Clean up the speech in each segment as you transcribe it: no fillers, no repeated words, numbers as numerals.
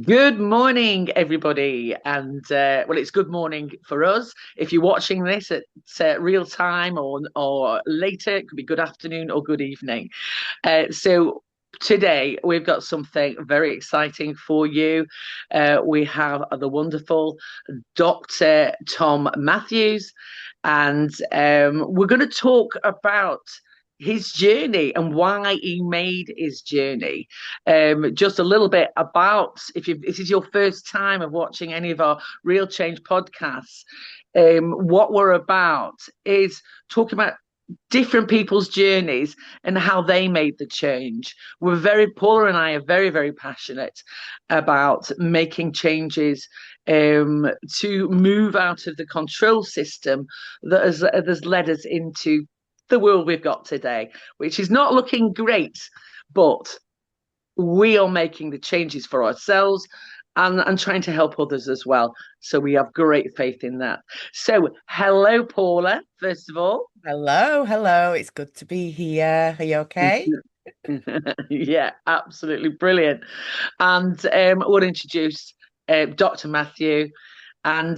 Good morning, everybody. And it's good morning for us. If you're watching this at real time or later, it could be good afternoon or good evening. So today we've got something very exciting for you. We have the wonderful Dr. Tom Mathews, and we're going to talk about his journey and why he made his journey. Just a little bit about, if this is your first time of watching any of our Real Change podcasts, what we're about is talking about different people's journeys and how they made the change. Paula and I are very, very passionate about making changes to move out of the control system that has led us into the world we've got today, which is not looking great, but we are making the changes for ourselves and trying to help others as well. So we have great faith in that. So, hello, Paula, first of all. Hello, hello. It's good to be here. Are you okay? Yeah, absolutely brilliant. And we'll introduce Dr. Mathew Tom,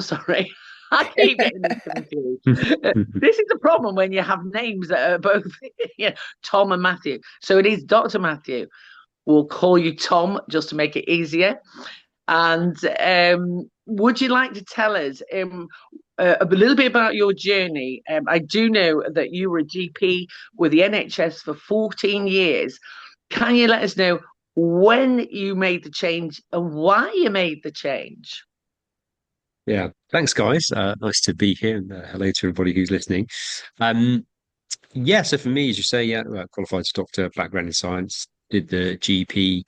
sorry. I keep getting them confused. This is the problem when you have names that are both Tom and Mathew. So it is Dr. Mathew. We'll call you Tom just to make it easier. And would you like to tell us a little bit about your journey? I do know that you were a GP with the NHS for 14 years. Can you let us know when you made the change and why you made the change? Yeah, thanks, guys. Nice to be here, and hello to everybody who's listening. Um, yeah, so for me, as you say, yeah, qualified doctor, background in science, did the GP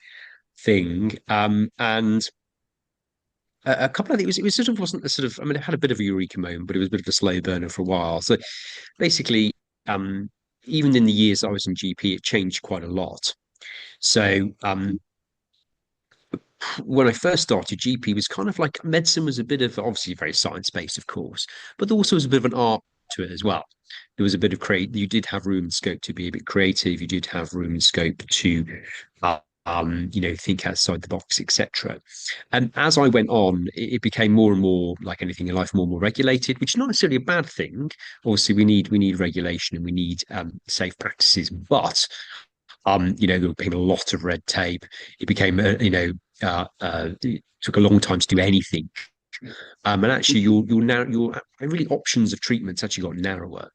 thing, and a couple of it was sort of wasn't a sort of I mean, it had a bit of a eureka moment, but it was a bit of a slow burner for a while. So basically, um, even in the years I was in GP, it changed quite a lot. So when I first started, GP was kind of like medicine was a bit of obviously very science based, of course, but there also was a bit of an art to it as well. There was a bit of create. You did have room and scope to be a bit creative. You did have room and scope to, think outside the box, etc. And as I went on, it became more and more like anything in life, more and more regulated, which is not necessarily a bad thing. Obviously, we need regulation and we need safe practices, but there became a lot of red tape. It became, it took a long time to do anything. And actually, your really options of treatments actually got narrower.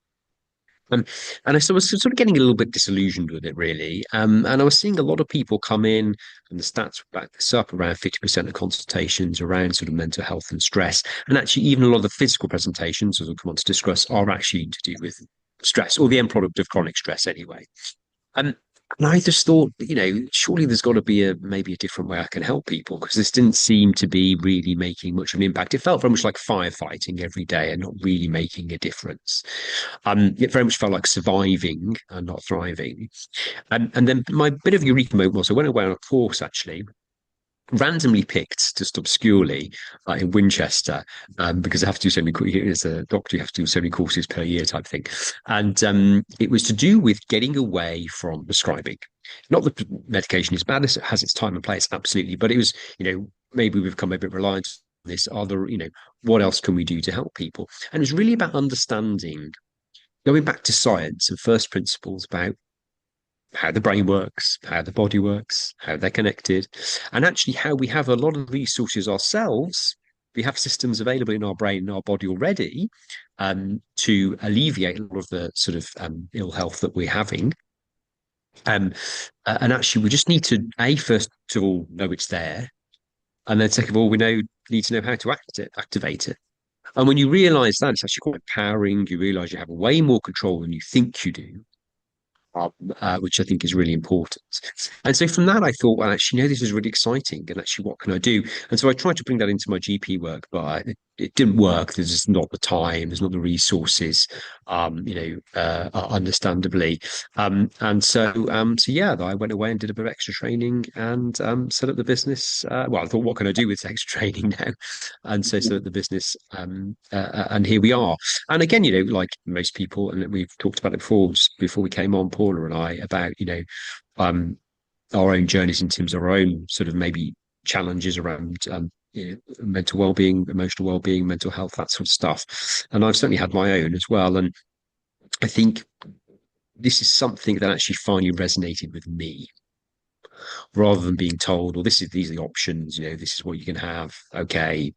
Um, and I was sort of getting a little bit disillusioned with it, really. And I was seeing a lot of people come in, and the stats back this up around 50% of consultations around sort of mental health and stress. And actually, even a lot of the physical presentations, as we'll come on to discuss, are actually to do with stress or the end product of chronic stress anyway. Um, and I just thought, surely there's got to be maybe a different way I can help people because this didn't seem to be really making much of an impact. It felt very much like firefighting every day and not really making a difference. It very much felt like surviving and not thriving. And then my bit of eureka moment was I went away on a course actually randomly picked just obscurely in Winchester because I have to do so many as a doctor you have to do so many courses per year type thing and it was to do with getting away from prescribing. Not that medication is bad, it has its time and place, absolutely, but it was maybe we've become a bit reliant on this other what else can we do to help people, and it was really about understanding, going back to science and first principles about how the brain works, how the body works, how they're connected, and actually how we have a lot of resources ourselves. We have systems available in our brain and our body already to alleviate a lot of the sort of ill health that we're having. Um, and actually, we just need to, first of all, know it's there. And then, second of all, need to know how to activate it. And when you realize that, it's actually quite empowering. You realize you have way more control than you think you do, which I think is really important. And so from that, I thought, well, actually, this is really exciting. And actually, what can I do? And so I tried to bring that into my GP work, but it didn't work. There's just not the time, there's not the resources, understandably. So yeah, I went away and did a bit of extra training and set up the business. Well, I thought, what can I do with extra training now? And so set up the business, and here we are. And again, like most people, and we've talked about it before we came on, Paula and I, about, um, our own journeys in terms of our own sort of maybe challenges around mental well-being, emotional well-being, mental health, that sort of stuff. And I've certainly had my own as well. And I think this is something that actually finally resonated with me, rather than being told, "Well, these are the options. This is what you can have." Okay,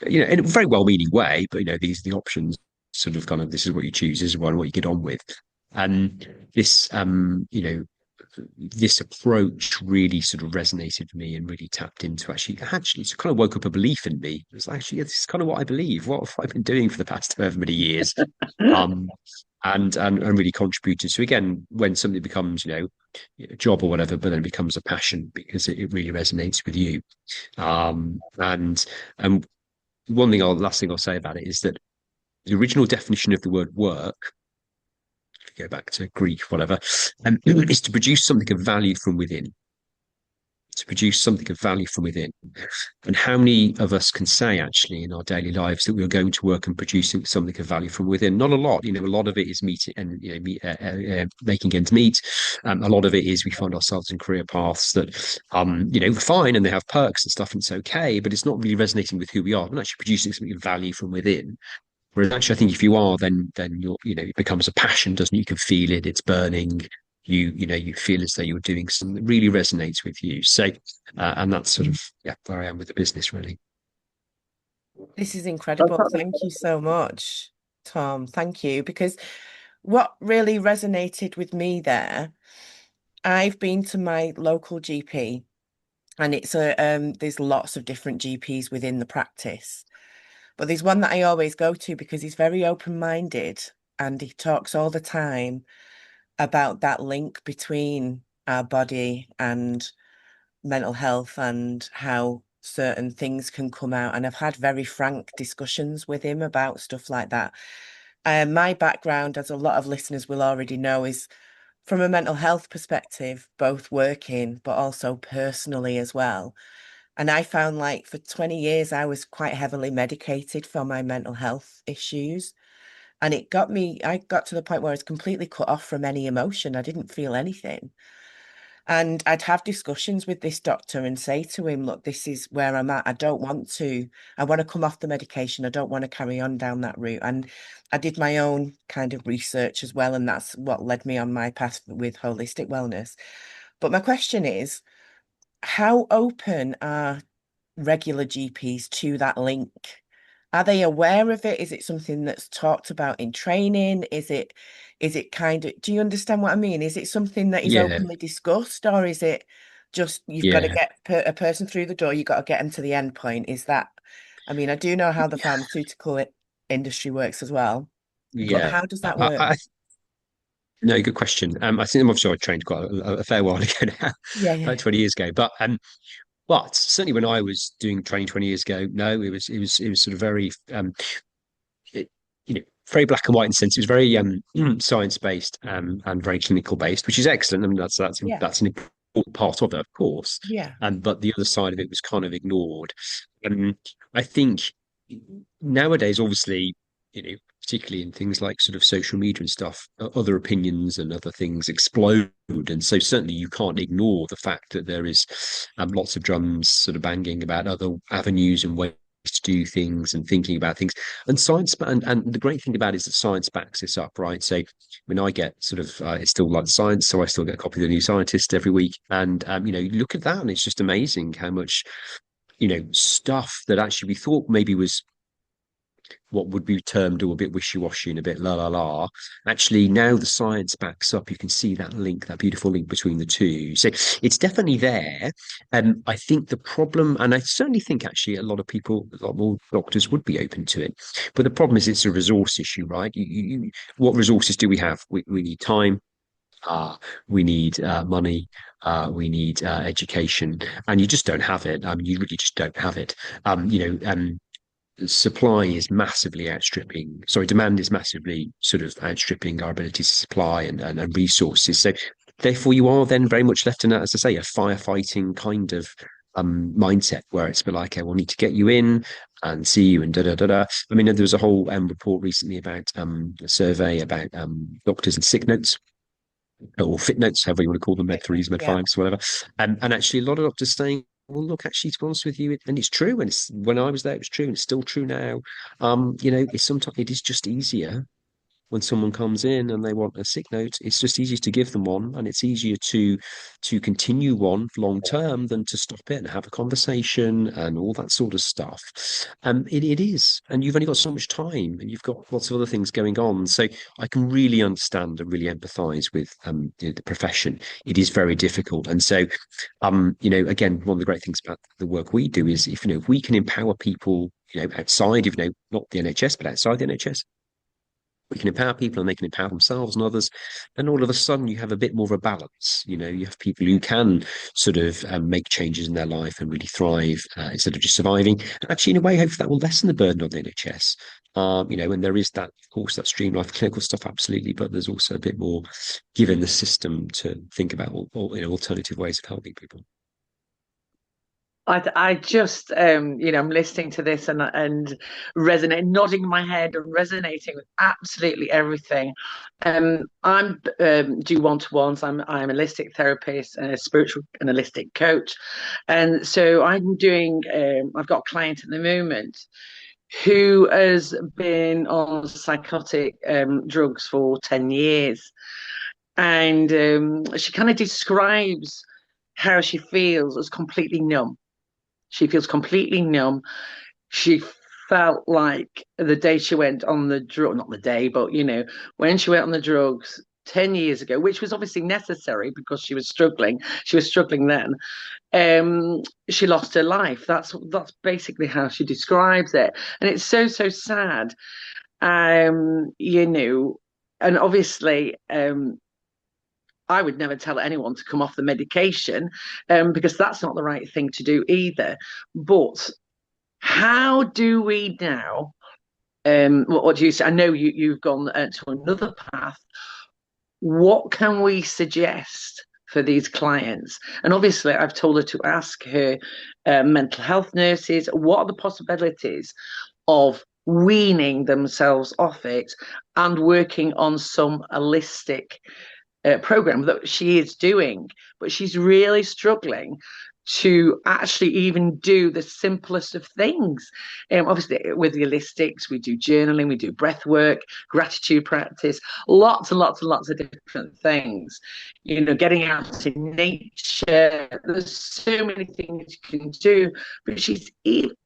in a very well-meaning way, but these are the options. Sort of, kind of, this is what you choose. This is what you get on with. And this approach really sort of resonated with me and really tapped into actually it's kind of woke up a belief in me. It's actually, this is kind of what I believe. What have I been doing for the past however many years? Um, and really contributed. So again, when something becomes, a job or whatever, but then it becomes a passion because it really resonates with you. And last thing I'll say about it is that the original definition of the word work, go back to Greek, whatever, is to produce something of value from within. To produce something of value from within. And how many of us can say actually in our daily lives that we are going to work and producing something of value from within? Not a lot. A lot of it is meeting and making ends meet. A lot of it is we find ourselves in career paths that fine, and they have perks and stuff, and it's okay, but it's not really resonating with who we are. We're not actually producing something of value from within. Whereas actually, I think if you are, then you're, it becomes a passion, doesn't it? You can feel it; it's burning. You feel as though you're doing something that really resonates with you. So, and that's sort of where I am with the business, really. This is incredible. Thank you so much, Tom. Thank you. Because what really resonated with me there, I've been to my local GP, and there's lots of different GPs within the practice. But there's one that I always go to because he's very open-minded and he talks all the time about that link between our body and mental health and how certain things can come out. And I've had very frank discussions with him about stuff like that. My background, as a lot of listeners will already know, is from a mental health perspective, both working but also personally as well. And I found like for 20 years, I was quite heavily medicated for my mental health issues. And I got to the point where I was completely cut off from any emotion. I didn't feel anything. And I'd have discussions with this doctor and say to him, look, this is where I'm at. I want to come off the medication. I don't want to carry on down that route. And I did my own kind of research as well. And that's what led me on my path with holistic wellness. But my question is, how open are regular GPs to that link? Are they aware of it? Is it something that's talked about in training? Is it kind of, do you understand what I mean? Is it something that is Yeah, openly discussed, or is it just you've got to yeah, get a person through the door, you've got to get them to the end point? Is that, I mean, I do know how the pharmaceutical industry works as well, but yeah. how does that I, work? I, no, good question. I think obviously I trained quite a fair while ago now, Yeah, yeah, about 20 years ago. But certainly when I was doing training 20 years ago, no, it was sort of very it, very black and white in the sense. It was very science based and very clinical based, which is excellent. I mean, yeah, that's an important part of it, of course. yeah, But the other side of it was kind of ignored. And I think nowadays, obviously, particularly in things like sort of social media and stuff, other opinions and other things explode. And so certainly you can't ignore the fact that there is lots of drums sort of banging about other avenues and ways to do things and thinking about things. And and the great thing about it is that science backs this up, right? So when I get sort of it's still like science, so I still get a copy of the New Scientist every week. And you look at that and it's just amazing how much stuff that actually we thought maybe was what would be termed a bit wishy-washy and a bit la la la. Actually, now the science backs up. You can see that link, that beautiful link between the two. So it's definitely there. I think the problem, and I certainly think actually a lot of people, a lot more doctors would be open to it. But the problem is it's a resource issue, right? What resources do we have? We need time. We need money, we need education, and you just don't have it. You really just don't have it. Supply is massively outstripping, sorry, demand is massively sort of outstripping our ability to supply and resources. So therefore you are then very much left in that, as I say, a firefighting kind of mindset where it's been like, okay, we'll need to get you in and see you and da da da da. I mean, there was a whole report recently about a survey about doctors and sick notes. or fit notes, however you want to call them, med threes, med Yeah. fives, whatever. And actually, a lot of doctors saying, well, look, actually, to be honest with you, and it's true, and it's when I was there, it was true, and it's still true now. It's sometimes it is just easier when someone comes in and they want a sick note, it's just easier to give them one, and it's easier to continue one long term than to stop it and have a conversation and all that sort of stuff. It is, and you've only got so much time, and you've got lots of other things going on. So I can really understand and really empathise with the profession. It is very difficult, and so again, one of the great things about the work we do is if we can empower people, outside of not the NHS but outside the NHS, we can empower people and they can empower themselves and others. And all of a sudden, you have a bit more of a balance. You have people who can sort of make changes in their life and really thrive instead of just surviving. And actually, in a way, hopefully that will lessen the burden on the NHS. And there is that, of course, that streamlined clinical stuff, absolutely. But there's also a bit more given the system to think about alternative ways of helping people. I just, I'm listening to this and resonate, nodding my head and resonating with absolutely everything. I'm do one-to-ones. I'm a holistic therapist and a spiritual and holistic coach, and so I'm doing. I've got a client at the moment who has been on psychotic drugs for 10 years, and she kind of describes how she feels as completely numb. She feels completely numb. She felt like the day she went on the drug, not the day, but when she went on the drugs 10 years ago, which was obviously necessary because she was struggling. She was struggling then. She lost her life. That's basically how she describes it. And it's so, so sad. And obviously I would never tell anyone to come off the medication because that's not the right thing to do either. But how do we now? What do you say? I know you've gone to another path. What can we suggest for these clients? And obviously, I've told her to ask her mental health nurses what are the possibilities of weaning themselves off it and working on some holistic program that she is doing, but she's really struggling to actually even do the simplest of things. Obviously, with the holistics, we do journaling, we do breath work, gratitude practice, lots and lots and lots of different things. Getting out in nature. There's so many things you can do, but she's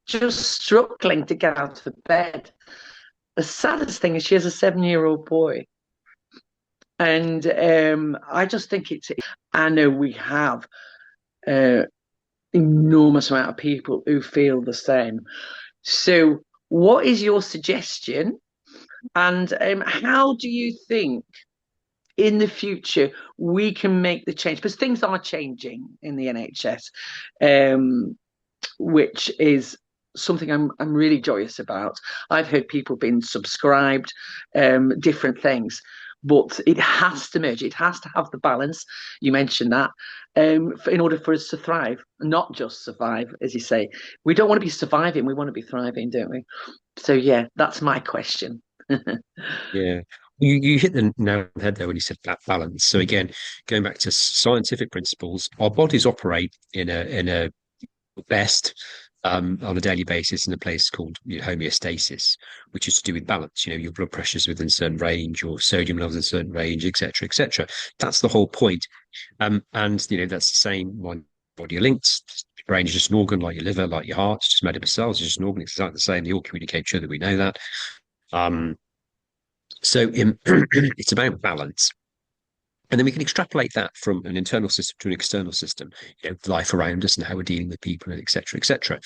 just struggling to get out of bed. The saddest thing is she has a 7-year-old boy. And I just think I know we have enormous amount of people who feel the same. So what is your suggestion? And how do you think in the future we can make the change? Because things are changing in the NHS, which is something I'm really joyous about. I've heard people being subscribed, different things. But it has to merge. It has to have the balance. You mentioned that in order for us to thrive, not just survive, as you say. We don't want to be surviving. We want to be thriving, don't we? So, yeah, that's my question. Yeah. You hit the nail on the head there when you said that balance. So again, going back to scientific principles, our bodies operate in a best on a daily basis in a place called homeostasis, which is to do with balance. Your blood pressure's within a certain range, your sodium levels in a certain range, etc., etc. That's the whole point. And that's the same when body are linked. Your brain is just an organ like your liver, like your heart. It's just made up of cells. It's just an organ. It's exactly the same. They all communicate with each other. We know that. So it's about balance. And then we can extrapolate that from an internal system to an external system, life around us and how we're dealing with people, and et cetera, et cetera.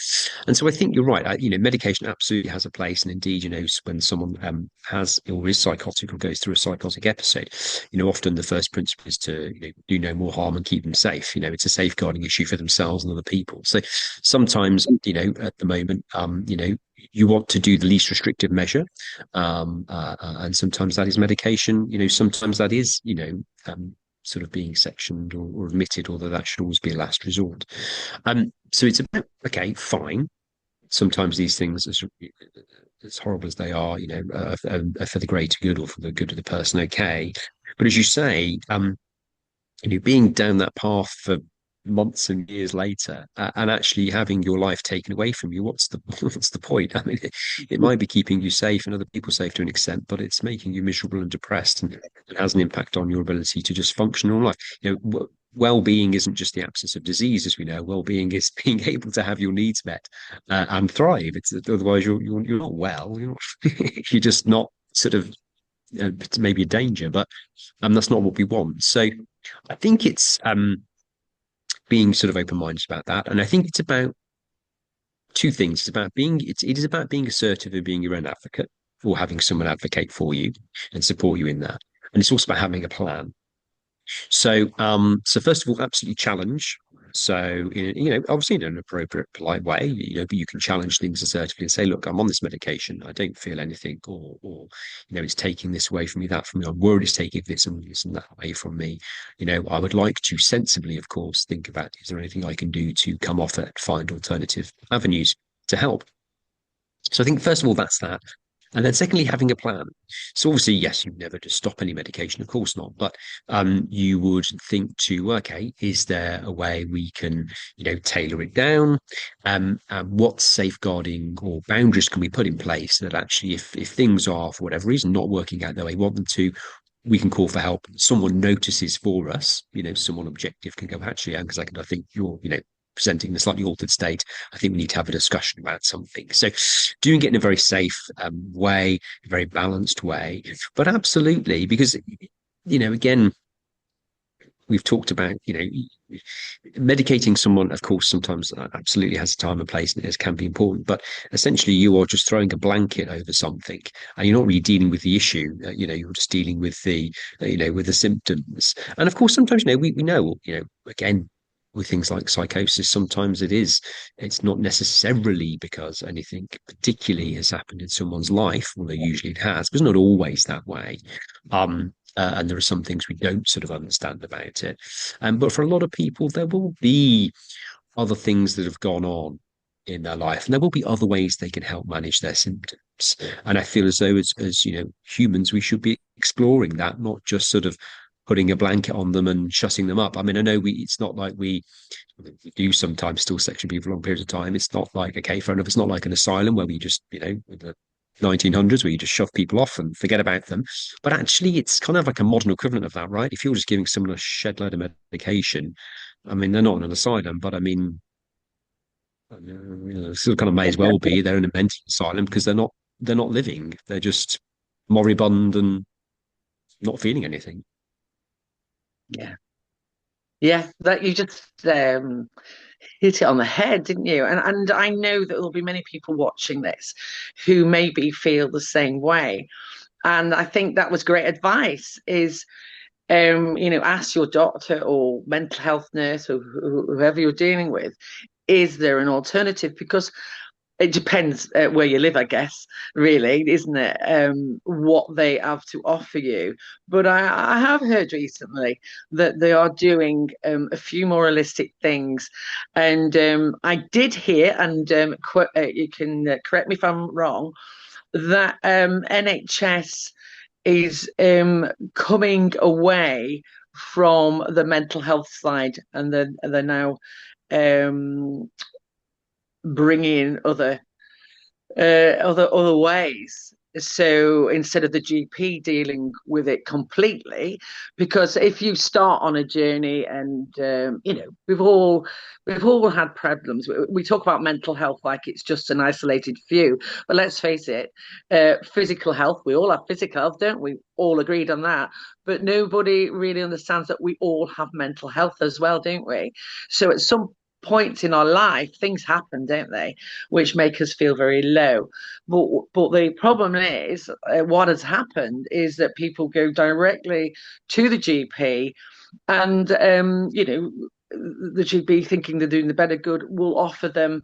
And so I think you're right. Medication absolutely has a place. And indeed, when someone has or is psychotic or goes through a psychotic episode, often the first principle is to do no more harm and keep them safe. It's a safeguarding issue for themselves and other people. So sometimes, at the moment, you want to do the least restrictive measure, and sometimes that is medication. Sometimes that is sort of being sectioned or omitted, although that should always be a last resort. So it's about, okay, fine. Sometimes these things, as horrible as they are, are for the greater good or for the good of the person. Okay, but as you say, being down that path for months and years later, and actually having your life taken away from you, what's the what's the point? I mean, it might be keeping you safe and other people safe to an extent, but it's making you miserable and depressed, and it has an impact on your ability to just function in life. Well-being isn't just the absence of disease, as we know. Well-being is being able to have your needs met and thrive. It's otherwise you're not well. You're just not sort of it's maybe a danger, but that's not what we want. So I think it's being sort of open-minded about that. And I think it's about two things. It is about being assertive and being your own advocate, or having someone advocate for you and support you in that. And it's also about having a plan. So first of all, absolutely challenge. So, obviously in an appropriate, polite way, but you can challenge things assertively and say, look, I'm on this medication. I don't feel anything, or it's taking this away from me, that from me. I'm worried it's taking this and that away from me. I would like to sensibly, of course, think about, is there anything I can do to come off it, find alternative avenues to help? So I think, first of all, that's that. And then secondly, having a plan. So obviously, yes, you never just stop any medication, of course not. But you would think to, okay, is there a way we can, tailor it down? What safeguarding or boundaries can we put in place that actually, if things are, for whatever reason, not working out the way we want them to, we can call for help. Someone notices for us, someone objective can go, actually, because I think you're, presenting in a slightly altered state. I think we need to have a discussion about something. So doing it in a very safe way, a very balanced way, but absolutely, because, again, we've talked about, medicating someone, of course, sometimes absolutely has a time and place, and it can be important, but essentially you are just throwing a blanket over something and you're not really dealing with the issue. You're just dealing with with the symptoms. And of course, sometimes, we know, again, with things like psychosis, sometimes it's not necessarily because anything particularly has happened in someone's life, although usually it has, but it's not always that way. And there are some things we don't sort of understand about it. But for a lot of people, there will be other things that have gone on in their life, and there will be other ways they can help manage their symptoms. And I feel as though, as humans, we should be exploring that, not just sort of putting a blanket on them and shutting them up. I mean, I know it's not like we do sometimes still section people for long periods of time. It's not like, okay, fair enough, it's not like an asylum where we just, in the 1900s, where you just shove people off and forget about them. But actually, it's kind of like a modern equivalent of that, right? If you're just giving someone a shed load of medication, I mean, they're not in an asylum, but I mean, still kind of may as well be. They're in a mental asylum because they're not living. They're just moribund and not feeling anything. Yeah, that you just hit it on the head, didn't you? And I know that there'll be many people watching this who maybe feel the same way. And I think that was great advice is ask your doctor or mental health nurse or whoever you're dealing with, is there an alternative? Because it depends where you live, I guess, really, isn't it? What they have to offer you. But I have heard recently that they are doing a few more holistic things. And I did hear, and you can correct me if I'm wrong, that NHS is coming away from the mental health side, and they're now bringing other ways. So instead of the GP dealing with it completely, because if you start on a journey, and we've all had problems. We talk about mental health like it's just an isolated few, but let's face it, physical health. We all have physical health, don't we? All agreed on that, but nobody really understands that we all have mental health as well, don't we? So at some points in our life, things happen, don't they, which make us feel very low. But the problem is, what has happened is that people go directly to the GP, and the GP, thinking they're doing the better good, will offer them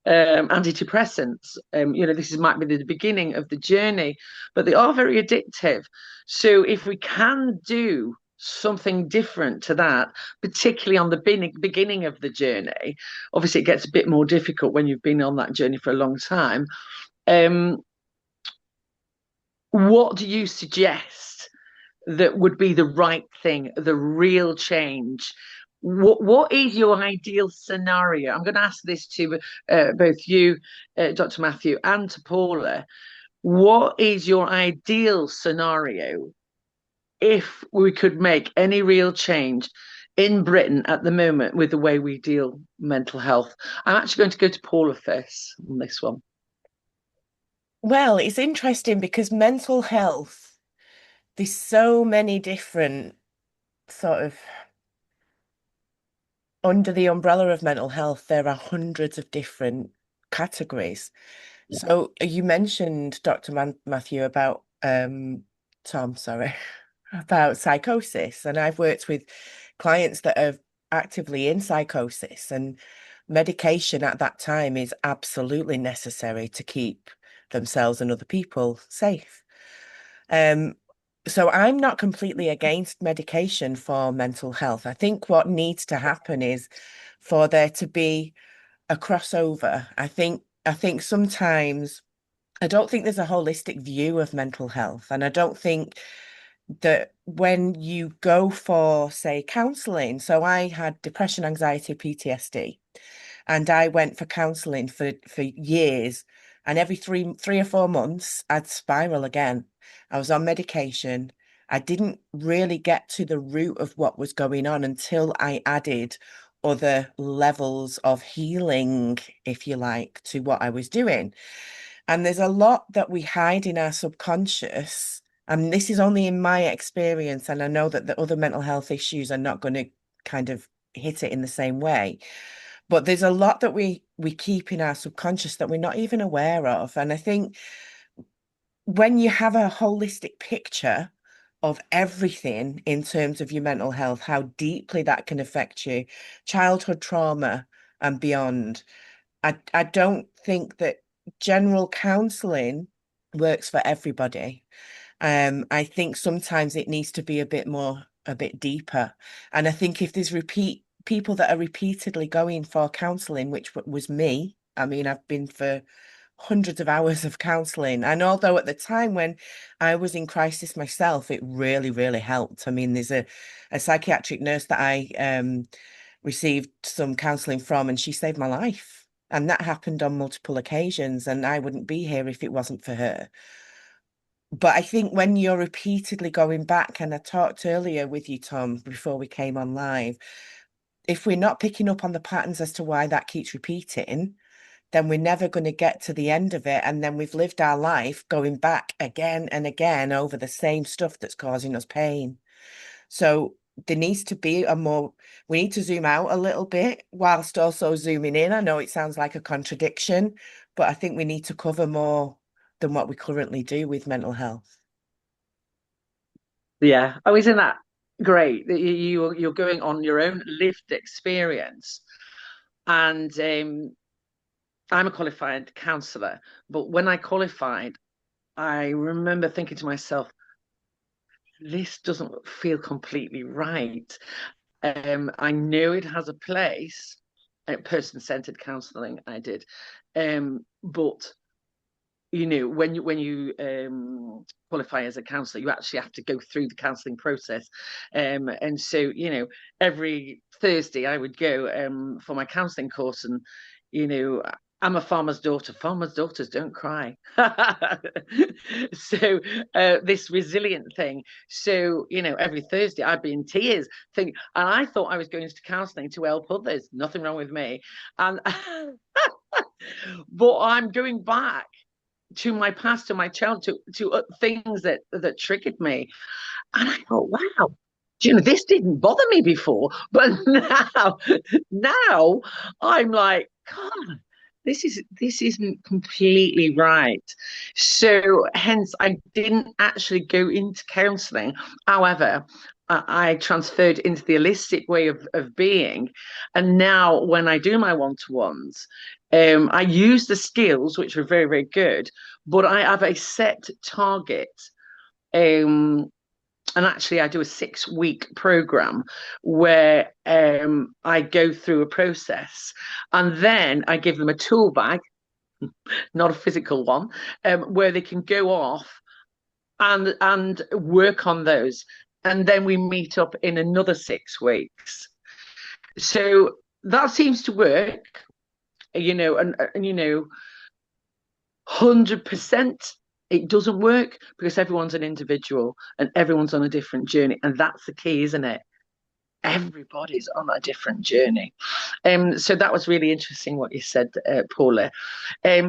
antidepressants. This might be the beginning of the journey, but they are very addictive. So if we can do something different to that, particularly on the beginning of the journey, obviously it gets a bit more difficult when you've been on that journey for a long time. What do you suggest that would be the right thing, the real change? What is your ideal scenario? I'm going to ask this to both you, Dr. Mathew, and to Paula. What is your ideal scenario if we could make any real change in Britain at the moment with the way we deal mental health? I'm actually going to go to Paula first on this one. Well, it's interesting because mental health, there's so many different sort of under the umbrella of mental health, there are hundreds of different categories. Yeah. So you mentioned, Dr. Mathew, about Tom, sorry, about psychosis, and I've worked with clients that are actively in psychosis, and medication at that time is absolutely necessary to keep themselves and other people safe. So I'm not completely against medication for mental health. I think what needs to happen is for there to be a crossover. I think sometimes I don't think there's a holistic view of mental health. And I don't think that when you go for, say, counseling, so I had depression, anxiety, PTSD, and I went for counseling for years. And every 3 or 4 months, I'd spiral again. I was on medication. I didn't really get to the root of what was going on until I added other levels of healing, if you like, to what I was doing. And there's a lot that we hide in our subconscious. And this is only in my experience. And I know that the other mental health issues are not going to kind of hit it in the same way. But there's a lot that we keep in our subconscious that we're not even aware of. And I think when you have a holistic picture of everything in terms of your mental health, how deeply that can affect you, childhood trauma and beyond, I don't think that general counselling works for everybody. I think sometimes it needs to be a bit deeper. And I think if there's people that are repeatedly going for counselling, which was me, I mean, I've been for hundreds of hours of counselling. And although at the time when I was in crisis myself, it really, really helped. I mean, there's a psychiatric nurse that I received some counselling from, and she saved my life. And that happened on multiple occasions, and I wouldn't be here if it wasn't for her. But I think when you're repeatedly going back, and I talked earlier with you, Tom, before we came on live, if we're not picking up on the patterns as to why that keeps repeating, then we're never going to get to the end of it. And then we've lived our life going back again and again over the same stuff that's causing us pain. So there needs to be we need to zoom out a little bit whilst also zooming in. I know it sounds like a contradiction, but I think we need to cover more than what we currently do with mental health. Yeah. Oh, isn't that great that you're going on your own lived experience? And I'm a qualified counsellor, but when I qualified, I remember thinking to myself, this doesn't feel completely right. I know it has a place, person-centered counselling I did, but when you qualify as a counsellor, you actually have to go through the counselling process, and so every Thursday I would go for my counselling course, and I'm a farmer's daughter. Farmers' daughters don't cry. So this resilient thing. So every Thursday I'd be in tears, and I thought I was going to counselling to help others. Nothing wrong with me, and but I'm going back to my past, to my child, to things that triggered me, and I thought, wow, this didn't bother me before, but now I'm like, God, this isn't completely right. So hence I didn't actually go into counselling. However, I transferred into the holistic way of being. And now when I do my one-to-ones, I use the skills, which are very, very good, but I have a set target. And actually I do a 6-week program where I go through a process, and then I give them a tool bag, not a physical one, where they can go off and work on those. And then we meet up in another 6 weeks. So that seems to work, and 100% it doesn't work because everyone's an individual and everyone's on a different journey. And that's the key, isn't it? Everybody's on a different journey. So that was really interesting what you said, Paula.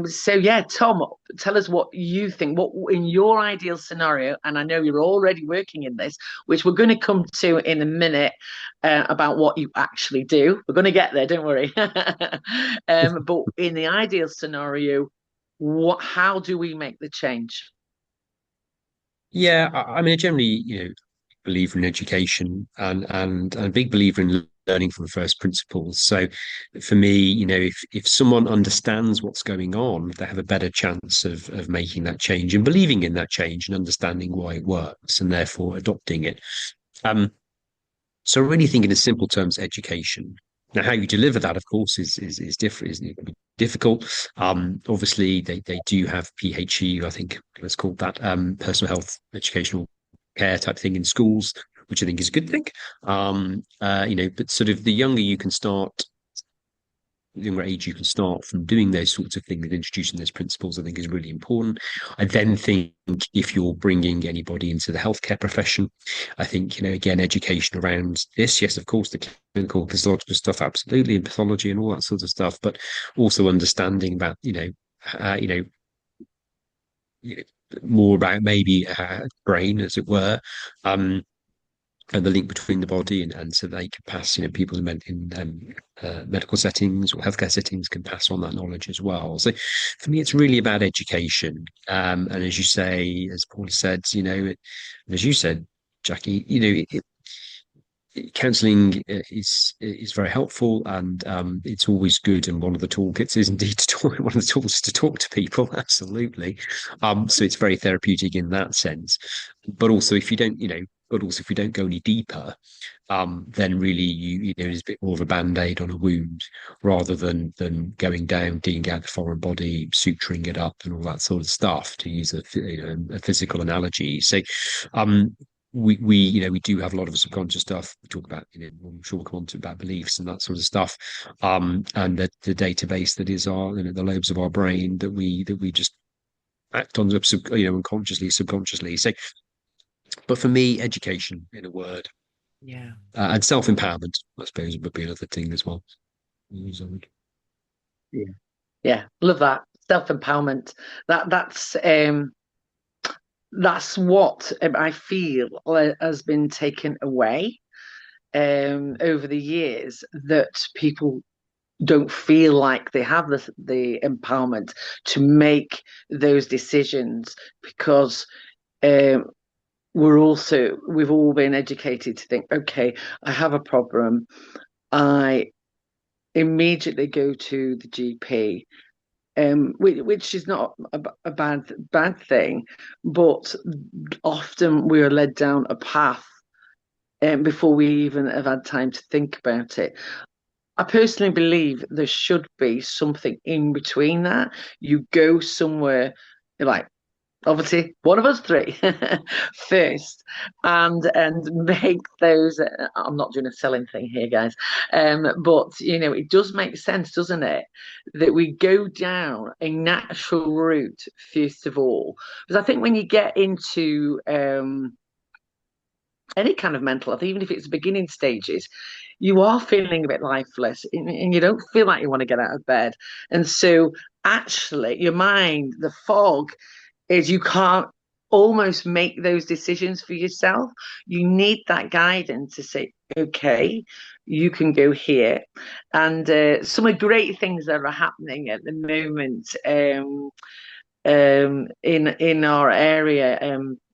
So yeah, Tom, tell us what you think, what in your ideal scenario, and I know you're already working in this, which we're going to come to in a minute, about what you actually do. We're going to get there, don't worry. But in the ideal scenario, how do we make the change? Yeah, I mean, I generally, believer in education and a big believer in learning from first principles. So for me, if someone understands what's going on, they have a better chance of making that change and believing in that change and understanding why it works and therefore adopting it. So I really think in simple terms, education. Now, how you deliver that, of course, is different, is difficult. Obviously, they do have PHE, I think let's call that personal health educational care type thing in schools, which I think is a good thing. But sort of the younger you can start, the younger age you can start from doing those sorts of things and introducing those principles, I think is really important. I then think if you're bringing anybody into the healthcare profession, I think, again, education around this, yes, of course, the clinical physiological stuff, absolutely, and pathology and all that sort of stuff, but also understanding about, more about maybe brain, as it were, and the link between the body and so they can pass, people in medical settings or healthcare settings can pass on that knowledge as well. So for me, it's really about education. And as you say, as Paul said, and as you said, Jackie, counselling is very helpful, and it's always good. And one of the toolkits is indeed to talk. One of the tools is to talk to people. Absolutely. So it's very therapeutic in that sense. But also, if you don't, if you don't go any deeper, then really it's a bit more of a band-aid on a wound rather than going down, digging out the foreign body, suturing it up, and all that sort of stuff. To use a physical analogy, so we do have a lot of subconscious stuff. We talk about, I'm sure we'll come on to about beliefs and that sort of stuff. And the database that is our, the lobes of our brain that we just act on, unconsciously, subconsciously. So, but for me, education, in a word, Yeah. and self-empowerment, I suppose, would be another thing as well. Yeah, yeah, love that self-empowerment. That's what I feel has been taken away over the years, that people don't feel like they have the empowerment to make those decisions because we've all been educated to think, okay, I have a problem, I immediately go to the GP, which is not a bad thing, but often we're led down a path before we even have had time to think about it. I personally believe there should be something in between that. You go somewhere, like obviously one of us three first, and make those. I'm not doing a selling thing here, guys, but it does make sense, doesn't it, that we go down a natural route first of all, because I think when you get into any kind of mental health, even if it's beginning stages, you are feeling a bit lifeless and you don't feel like you want to get out of bed. And so actually your mind, the fog, is you can't almost make those decisions for yourself. You need that guidance to say, okay, you can go here. And some of the great things that are happening at the moment in our area.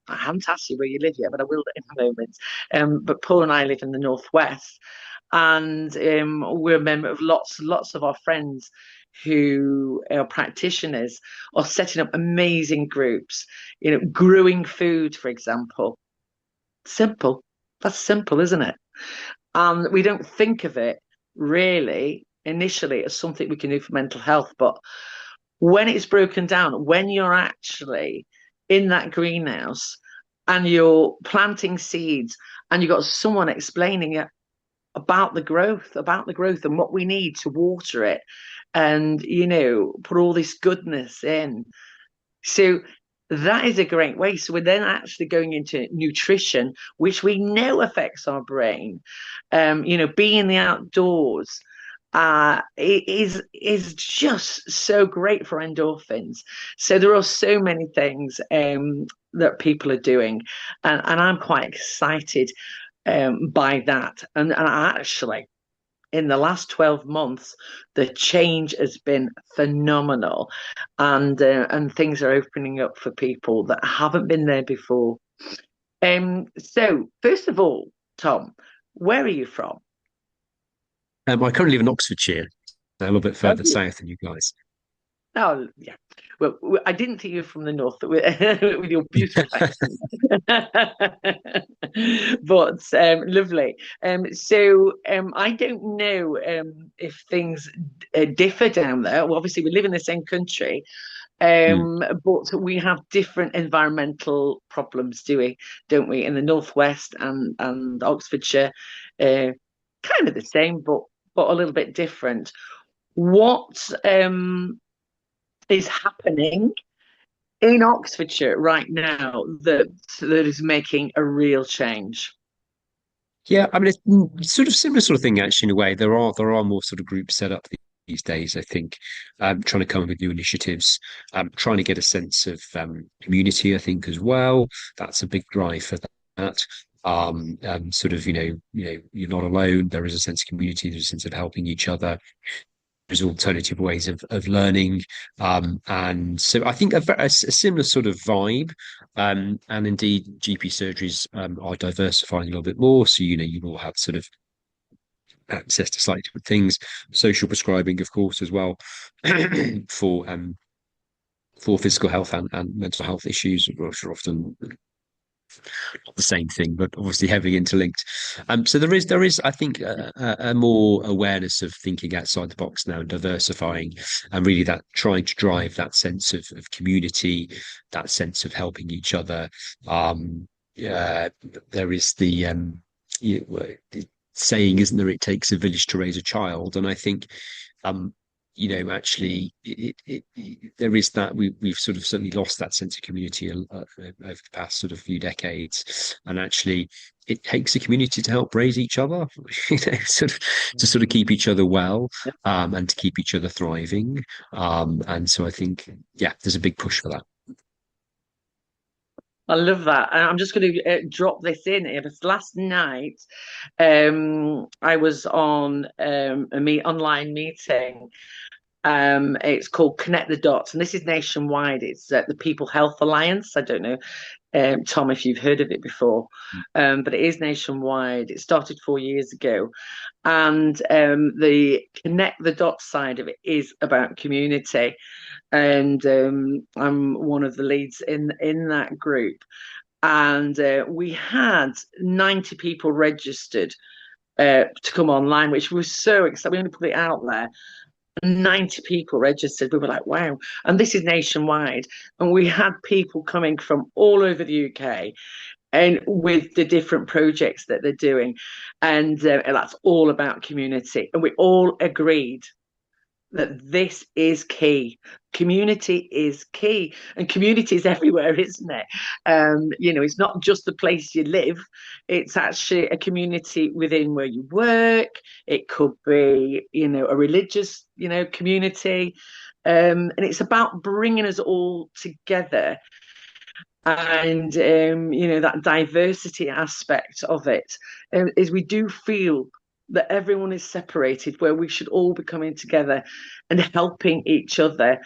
I haven't asked you where you live yet, but I will in a moment. But Paul and I live in the northwest, and we're a member of lots of our friends who are practitioners are setting up amazing groups. Growing food, for example. Simple. That's simple, isn't it? And we don't think of it really initially as something we can do for mental health, but when it's broken down, when you're actually in that greenhouse and you're planting seeds, and you've got someone explaining it about the growth and what we need to water it, and put all this goodness in. So that is a great way. So we're then actually going into nutrition, which we know affects our brain. Being in the outdoors is just so great for endorphins. So there are so many things that people are doing, and I'm quite excited by that. And actually, in the last 12 months, the change has been phenomenal, and things are opening up for people that haven't been there before. So first of all, Tom, where are you from? I currently live in Oxfordshire, a little bit Oh, further south than you guys. oh, yeah. Well, I didn't think you were from the north with, with your beautiful accent, but lovely. I don't know if things differ down there. Well, obviously, we live in the same country, Mm. but we have different environmental problems, don't we? In the northwest and Oxfordshire, kind of the same, but a little bit different. What is happening in Oxfordshire right now that is making a real change? Yeah, I mean, it's sort of similar sort of thing actually in a way. There are more sort of groups set up these days, I think, trying to come up with new initiatives, trying to get a sense of community, I think, as well. That's a big drive for that. Sort of, you're not alone. There is a sense of community. There's a sense of helping each other. There's alternative ways of learning. And so I think a similar sort of vibe. And indeed, GP surgeries are diversifying a little bit more. So, you will have sort of access to slightly different things. Social prescribing, of course, as well, for for physical health and mental health issues, which are often not the same thing, but obviously heavily interlinked. So there is, I think, a more awareness of thinking outside the box now and diversifying, and really that trying to drive that sense of community, that sense of helping each other. There is the saying, isn't there? It takes a village to raise a child, and I think um, actually, there is that we've sort of certainly lost that sense of community over the past sort of few decades, and actually, it takes a community to help raise each other, sort of to sort of keep each other well, and to keep each other thriving, and so I think, yeah, there's a big push for that. I love that. And I'm just going to drop this in here. Because last night, I was on online meeting. It's called Connect the Dots, and this is nationwide. It's the People Health Alliance. I don't know, Tom, if you've heard of it before, but it is nationwide. It started 4 years ago, and the Connect the Dots side of it is about community, and I'm one of the leads in that group. And we had 90 people registered to come online, which was so exciting. We only put it out there. 90 people registered. We were like, wow. And this is nationwide. And we had people coming from all over the UK and with the different projects that they're doing. And that's all about community. And we all agreed that this is key. Community is key, and community is everywhere, isn't it? It's not just the place you live, it's actually a community within where you work. It could be, a religious, community. And it's about bringing us all together, and that diversity aspect of it is we do feel that everyone is separated, where we should all be coming together and helping each other.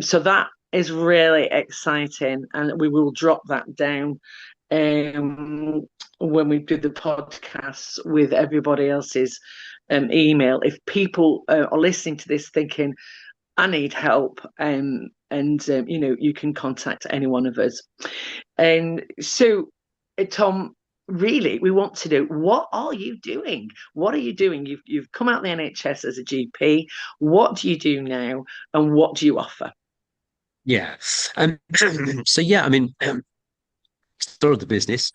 So that is really exciting, and we will drop that down when we do the podcasts with everybody else's email. If people are listening to this thinking, I need help, and you can contact any one of us. And so, Tom, really, we want to know, what are you doing? What are you doing? You've come out the NHS as a GP. What do you do now, and what do you offer? Yeah. So yeah, I mean, started the business.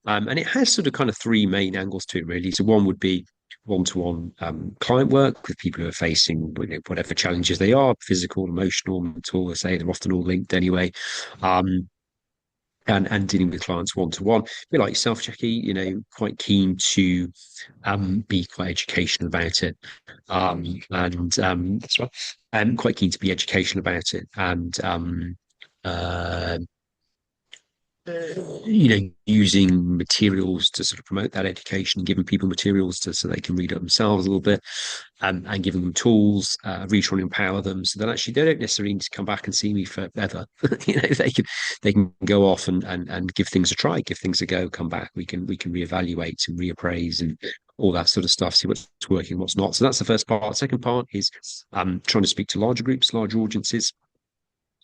And it has sort of kind of three main angles to it, really. So one would be one-to-one client work with people who are facing whatever challenges they are, physical, emotional, mental. I say they're often all linked anyway. And dealing with clients one-to-one. A bit like yourself, Jackie, quite keen to be quite educational about it. That's right. I'm quite keen to be educational about it and uh, using materials to sort of promote that education, giving people materials so they can read it themselves a little bit, and giving them tools, really trying to empower them so that actually they don't necessarily need to come back and see me forever. They can go off and give things a try, give things a go, come back. We can reevaluate and reappraise and all that sort of stuff, see what's working, what's not. So that's the first part. Second part is trying to speak to larger groups, larger audiences.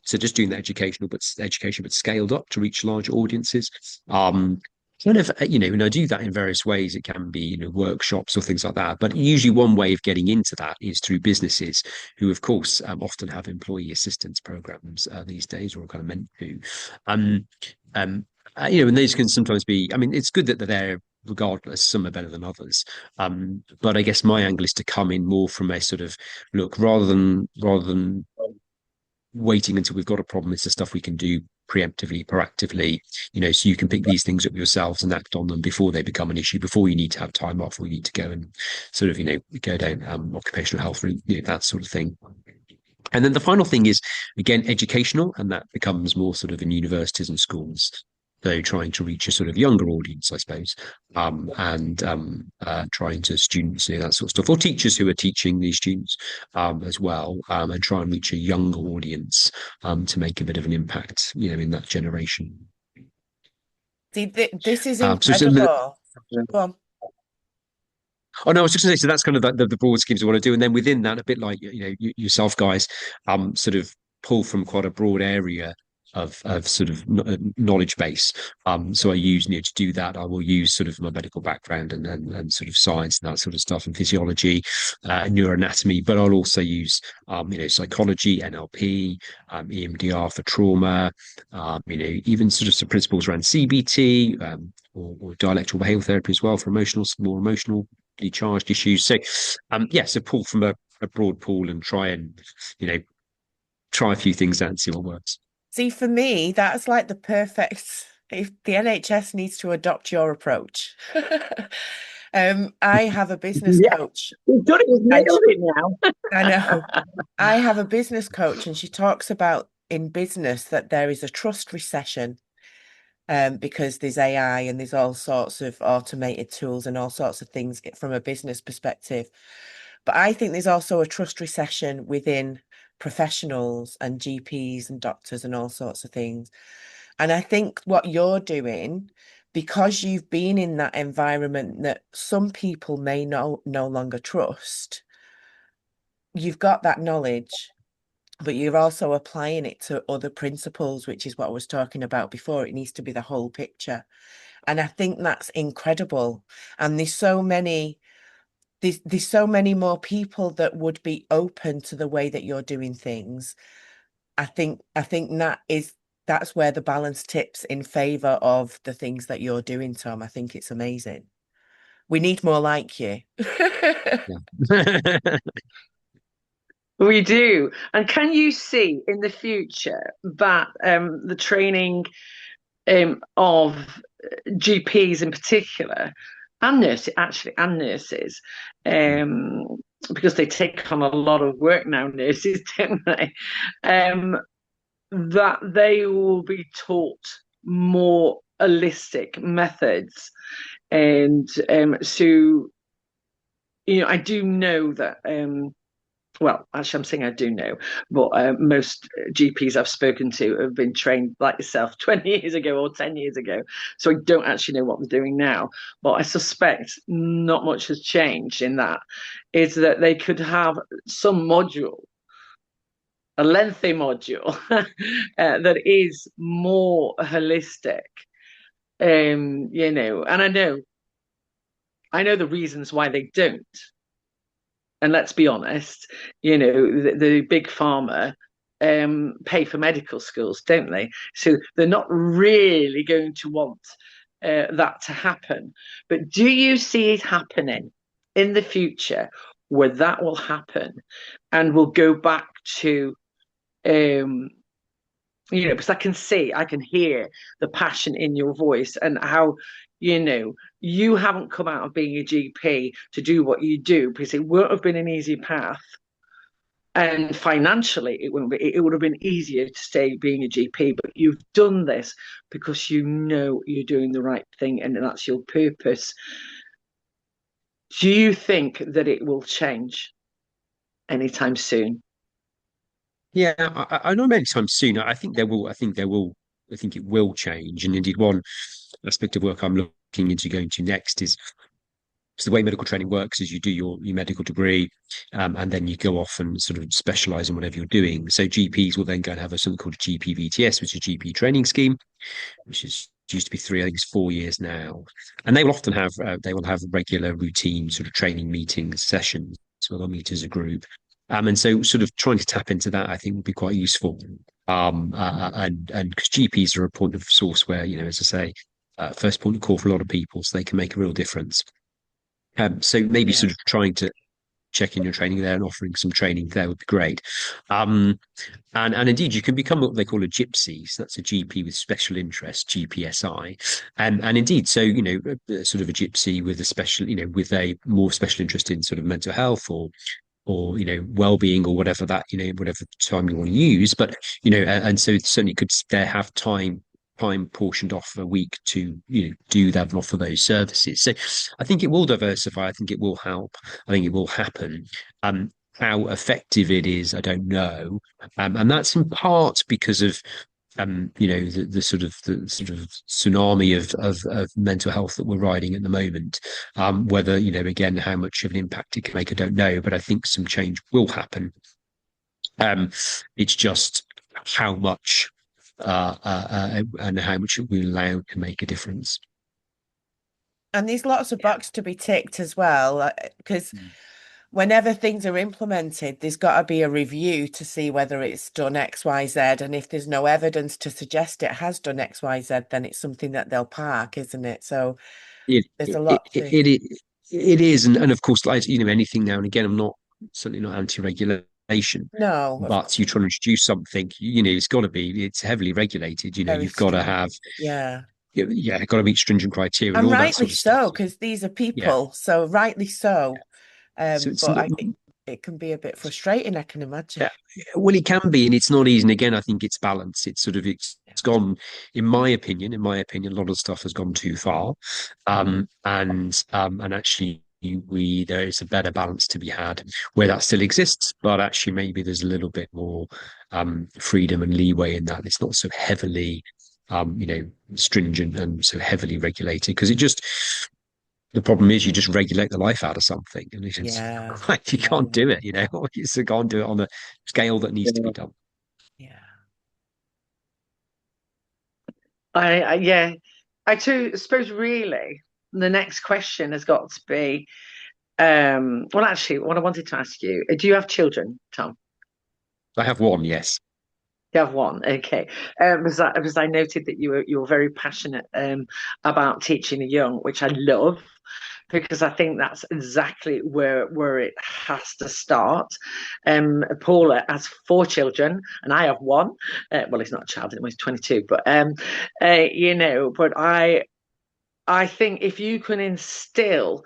So just doing the education, but scaled up to reach large audiences. Kind of, and I do that in various ways. It can be, workshops or things like that. But usually one way of getting into that is through businesses who, of course, often have employee assistance programs these days, or are kind of meant to. And these can sometimes be, I mean, it's good that they're there regardless. Some are better than others. But I guess my angle is to come in more from a sort of look, rather than waiting until we've got a problem. It's the stuff we can do preemptively, proactively, so you can pick these things up yourselves and act on them before they become an issue, before you need to have time off or you need to go and sort of, go down occupational health route, that sort of thing. And then the final thing is, again, educational, and that becomes more sort of in universities and schools. So trying to reach a sort of younger audience, I suppose, and trying to students, that sort of stuff, or teachers who are teaching these students as well, and try and reach a younger audience to make a bit of an impact, in that generation. See, this is So, incredible. Go on. oh no, I was just going to say, so that's kind of the broad schemes I want to do, and then within that, a bit like yourself, guys, sort of pull from quite a broad area of sort of knowledge base. So I use, to do that, I will use sort of my medical background and sort of science and that sort of stuff, and physiology, neuroanatomy, but I'll also use psychology, NLP, EMDR for trauma, even sort of some principles around CBT, or dialectical behavioral therapy as well for more emotional charged issues. So so pull from a broad pool and try a few things out and see what works. See, for me, that's like the perfect, if the NHS needs to adopt your approach. I have a business coach. You've done it, you've nailed it now. I know. I have a business coach, and she talks about in business that there is a trust recession. Because there's AI and there's all sorts of automated tools and all sorts of things from a business perspective. But I think there's also a trust recession within professionals and GPs and doctors and all sorts of things. And I think what you're doing, because you've been in that environment that some people may no longer trust, you've got that knowledge, but you're also applying it to other principles, which is what I was talking about before. It needs to be the whole picture. And I think that's incredible. And there's so many more people that would be open to the way that you're doing things. I think that's where the balance tips in favor of the things that you're doing, Tom. I think it's amazing. We need more like you. We do. And can you see in the future that the training of GPs in particular, and nurses, because they take on a lot of work now, nurses, don't they? That they will be taught more holistic methods. And so, I do know that well, actually, I'm saying I do know, but most GPs I've spoken to have been trained like yourself 20 years ago or 10 years ago. So I don't actually know what they're doing now. But I suspect not much has changed in that, is that they could have some module, a lengthy module, that is more holistic. And I know the reasons why they don't. And let's be honest, the big pharma pay for medical schools, don't they? So they're not really going to want that to happen. But do you see it happening in the future where that will happen and we'll go back to, because I can hear the passion in your voice and how, you haven't come out of being a GP to do what you do because it won't have been an easy path. And financially, it would have been easier to stay being a GP, but you've done this because you know you're doing the right thing and that's your purpose. Do you think that it will change anytime soon? Yeah, I know anytime soon. I think there will. I think there will. I think it will change. And indeed, one aspect of work I'm looking into going to next is so the way medical training works is you do your medical degree, and then you go off and sort of specialize in whatever you're doing. So GPs will then go and have something called a GP VTS, which is a GP training scheme, which is used to be 3, I think it's 4 years now. And they will often have regular routine sort of training meetings, sessions, where they'll meet as a group. And so sort of trying to tap into that, I think, would be quite useful. And because GPs are a point of source where, as I say, first point of call for a lot of people, so they can make a real difference. So maybe Yeah. sort of trying to check in your training there and offering some training there would be great. And indeed, you can become what they call a gypsy. So that's a GP with special interest, GPSI. And indeed, so, sort of a gypsy with a special, with a more special interest in sort of mental health or well-being or whatever whatever time you want to use. But, and so certainly could there have time portioned off a week to do that and offer those services. So I think it will diversify. I think it will help. I think it will happen. How effective it is, I don't know, and that's in part because of the sort of tsunami of mental health that we're riding at the moment. Whether again how much of an impact it can make, I don't know, but I think some change will happen. It's just how much and how much it will allow to make a difference. And there's lots of boxes to be ticked as well, because whenever things are implemented, there's got to be a review to see whether it's done X, Y, Z. And if there's no evidence to suggest it has done X, Y, Z, then it's something that they'll park, isn't it? So there's a lot to... It is, and of course, like anything now and again, I'm not certainly not anti-regulation. No, But you try to introduce something, it's heavily regulated. very You've got to strict. have, Yeah. got to meet stringent criteria and And all that rightly sort of stuff. so, because these are Yeah. people, so rightly so. So it's But not, it can be a bit frustrating, I can imagine. well, it can be, and it's not easy. And again, I think it's balance. It's sort of it's gone, in my opinion, a lot of stuff has gone too far. And actually there is a better balance to be had where that still exists, but actually maybe there's a little bit more freedom and leeway in that. It's not so heavily stringent and so heavily regulated, because the problem is you just regulate the life out of something, and it's Yeah. like you can't do it, you just can't do it on a scale that needs to be done. Yeah. I too suppose really the next question has got to be, well, actually, what I wanted to ask you, do you have children, Tom? I have one, yes. You have one, okay. Because I noted that you were very passionate about teaching the young, which I love, because I think that's exactly where it has to start. Paula has 4 children, and I have one. Well, he's not a child anymore; he's 22. But but I think if you can instill,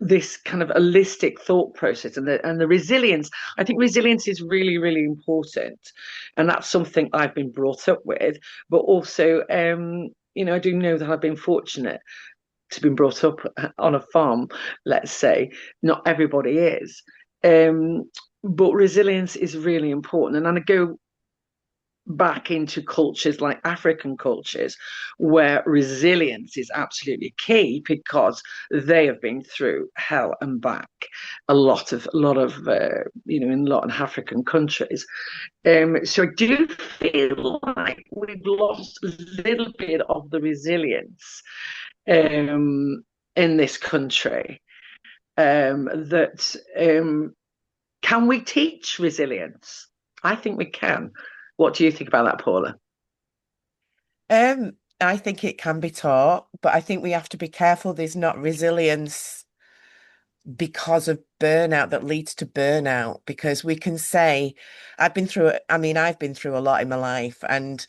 this kind of holistic thought process and the resilience. I think resilience is really, really important, and that's something I've been brought up with. But also, I do know that I've been fortunate to be brought up on a farm. Let's say not everybody is, but resilience is really important. And I go back into cultures like African cultures where resilience is absolutely key because they have been through hell and back a lot of in a lot of African countries. So I do feel like we've lost a little bit of the resilience in this country, that Can we teach resilience? I think we can. What do you think about that, Paula? I think it can be taught, but I think we have to be careful there's not resilience because of burnout that leads to burnout. Because we can say, I've been through it. I mean, I've been through a lot in my life, and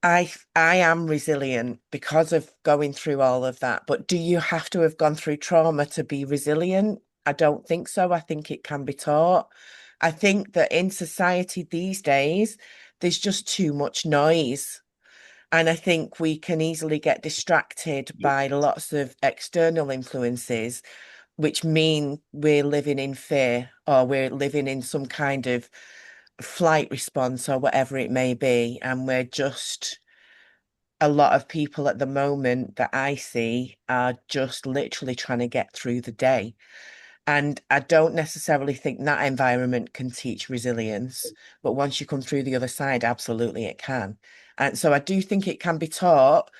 I am resilient because of going through all of that. But do you have to have gone through trauma to be resilient? I don't think so. I think it can be taught. I think that in society these days, there's just too much noise. And I think we can easily get distracted by lots of external influences, which mean we're living in fear or we're living in some kind of flight response or whatever it may be. And we're just, a lot of people at the moment that I see are just literally trying to get through the day. And I don't necessarily think that environment can teach resilience, but once you come through the other side, absolutely it can. And so I do think it can be taught,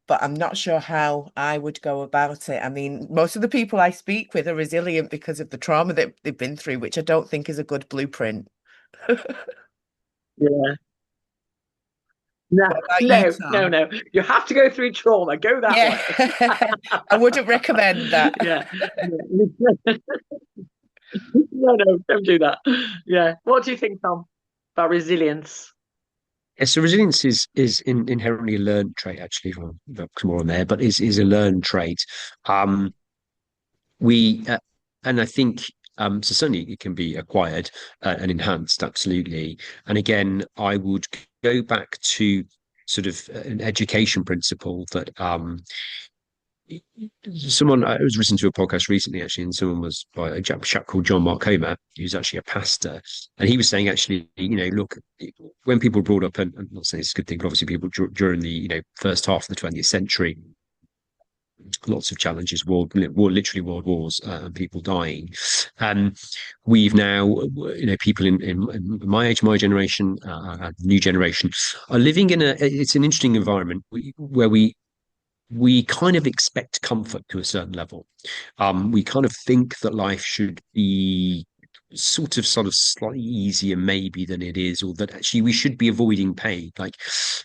but I'm not sure how I would go about it. I mean, most of the people I speak with are resilient because of the trauma that they've been through, which I don't think is a good blueprint. Yeah. No, What about you, no, no, Tom? no. You have to go through trauma. Go that Yeah, way. I wouldn't recommend that. Yeah. No, no, don't do that. Yeah. What do you think, Tom, about resilience? Yeah, so resilience is inherently a learned trait, actually. Well, more on there, but is a learned trait. Um, we and I think so certainly it can be acquired and enhanced, absolutely. And again, I would go back to sort of an education principle that someone I was listening to a podcast recently actually, and someone was by a chap called John Mark Comer, who's actually a pastor, and he was saying actually, look, when people were brought up, and I'm not saying it's a good thing, but obviously people during the first half of the 20th century, lots of challenges, literally world wars, and people dying. We've now, people in my age, my generation, new generation, are living in it's an interesting environment where we kind of expect comfort to a certain level. We kind of think that life should be sort of slightly easier maybe than it is, or that actually we should be avoiding pain. Like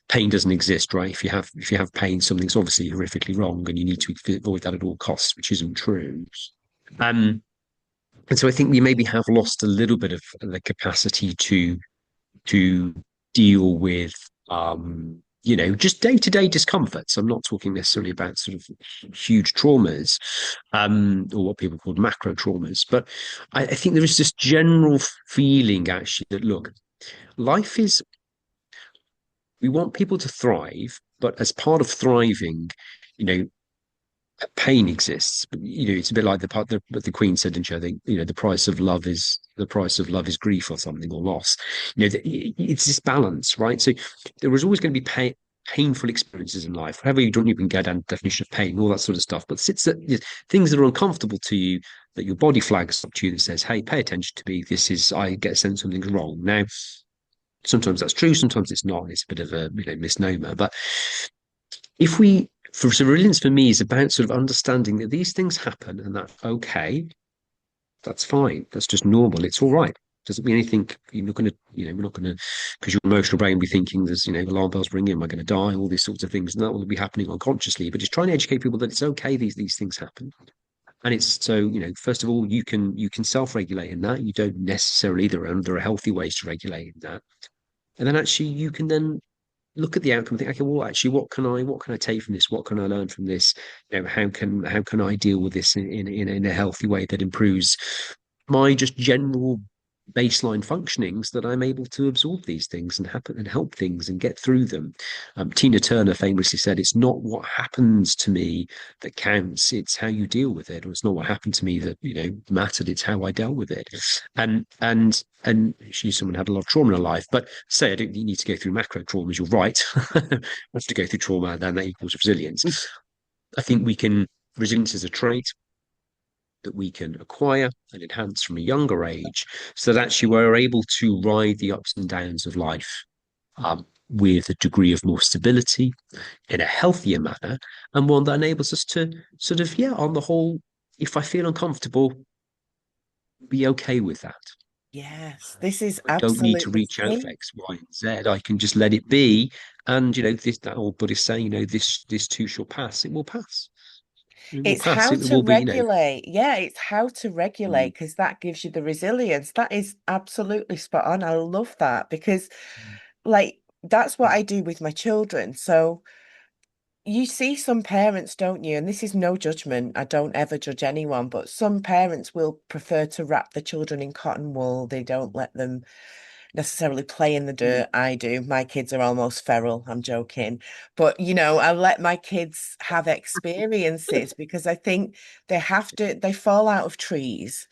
pain doesn't exist, right? If you have pain, something's obviously horrifically wrong, and you need to avoid that at all costs, which isn't true. Um, and so I think we maybe have lost a little bit of the capacity to deal with just day-to-day discomforts. I'm not talking necessarily about sort of huge traumas, or what people call macro traumas, but I think there is this general feeling actually that look, life is we want people to thrive, but as part of thriving, you know, pain exists. But, it's a bit like the part that the Queen said, didn't she? I think, the price of love is grief or something, or loss. It's this balance, right? So there is always going to be painful experiences in life. However you don't even get a definition of pain, all that sort of stuff. But it's that things that are uncomfortable to you, that your body flags up to you that says, "Hey, pay attention to me. I get a sense something's wrong." Now, sometimes that's true, sometimes it's not. It's a bit of a misnomer. But if we for resilience for me is about sort of understanding that these things happen and that's okay, that's fine, that's just normal, it's all right. Doesn't mean anything. You're not going to, we're not going to, because your emotional brain will be thinking there's, alarm bells ringing, am I going to die? All these sorts of things, and that will be happening unconsciously. But just trying to educate people that it's okay. These things happen, and it's so first of all, you can self-regulate in that. You don't necessarily. There are healthy ways to regulate in that, and then actually you can then look at the outcome and think, okay, well, actually, what can I take from this? What can I learn from this? How can I deal with this in a healthy way that improves my just general baseline functionings, that I'm able to absorb these things and happen and help things and get through them. Tina Turner famously said, "It's not what happens to me that counts; it's how you deal with it." Or it's not what happened to me that mattered; it's how I dealt with it. And she's someone who had a lot of trauma in her life. But say I don't need to go through macro traumas. You're right. I have to go through trauma, then that equals resilience. I think resilience is a trait that we can acquire and enhance from a younger age, so that actually we're able to ride the ups and downs of life with a degree of more stability in a healthier manner, and one that enables us to sort of, on the whole, if I feel uncomfortable, Be okay with that. Yes, this is I don't need to absolutely reach out for key. X, Y, and Z. I can just let it be. And this that old Buddhist saying, this too shall pass. It will pass. It will It's pass. how It to will be, regulate. Yeah, it's how to mm, regulate because that gives you the resilience. That is absolutely spot on. I love that because, like, that's what I do with my children. So you see some parents, don't you? And this is no judgment. I don't ever judge anyone, but some parents will prefer to wrap the children in cotton wool. They don't let them necessarily play in the mm, dirt. I do. My kids are almost feral. I'm joking. But, I let my kids have experiences because I think they fall out of trees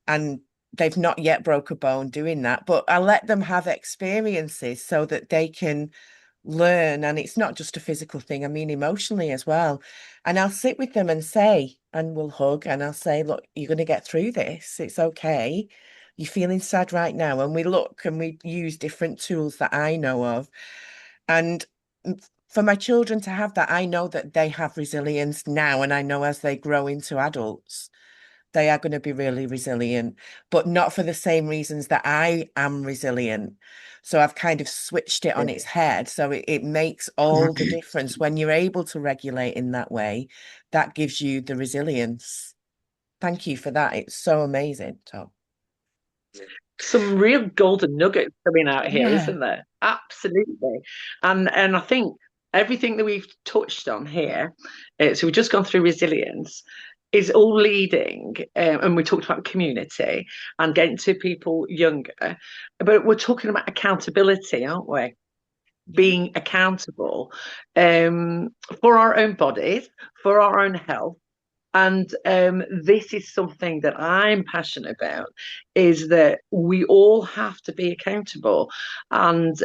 and they've not yet broke a bone doing that. But I let them have experiences so that they can learn. And it's not just a physical thing, I mean, emotionally as well. And I'll sit with them and say, and we'll hug, and I'll say, look, you're going to get through this. It's okay. You're feeling sad right now. And we look and we use different tools that I know of. And for my children to have that, I know that they have resilience now. And I know as they grow into adults, they are going to be really resilient, but not for the same reasons that I am resilient. So I've kind of switched it on its head. So it makes all the difference when you're able to regulate in that way. That gives you the resilience. Thank you for that. It's so amazing, Tom. Some real golden nuggets coming out here, Yeah. isn't there? Absolutely. And I think everything that we've touched on here, so we've just gone through resilience, is all leading, and we talked about community and getting to people younger, but we're talking about accountability, aren't we? Yeah. Being accountable for our own bodies, for our own health. And this is something that I'm passionate about, is that we all have to be accountable and,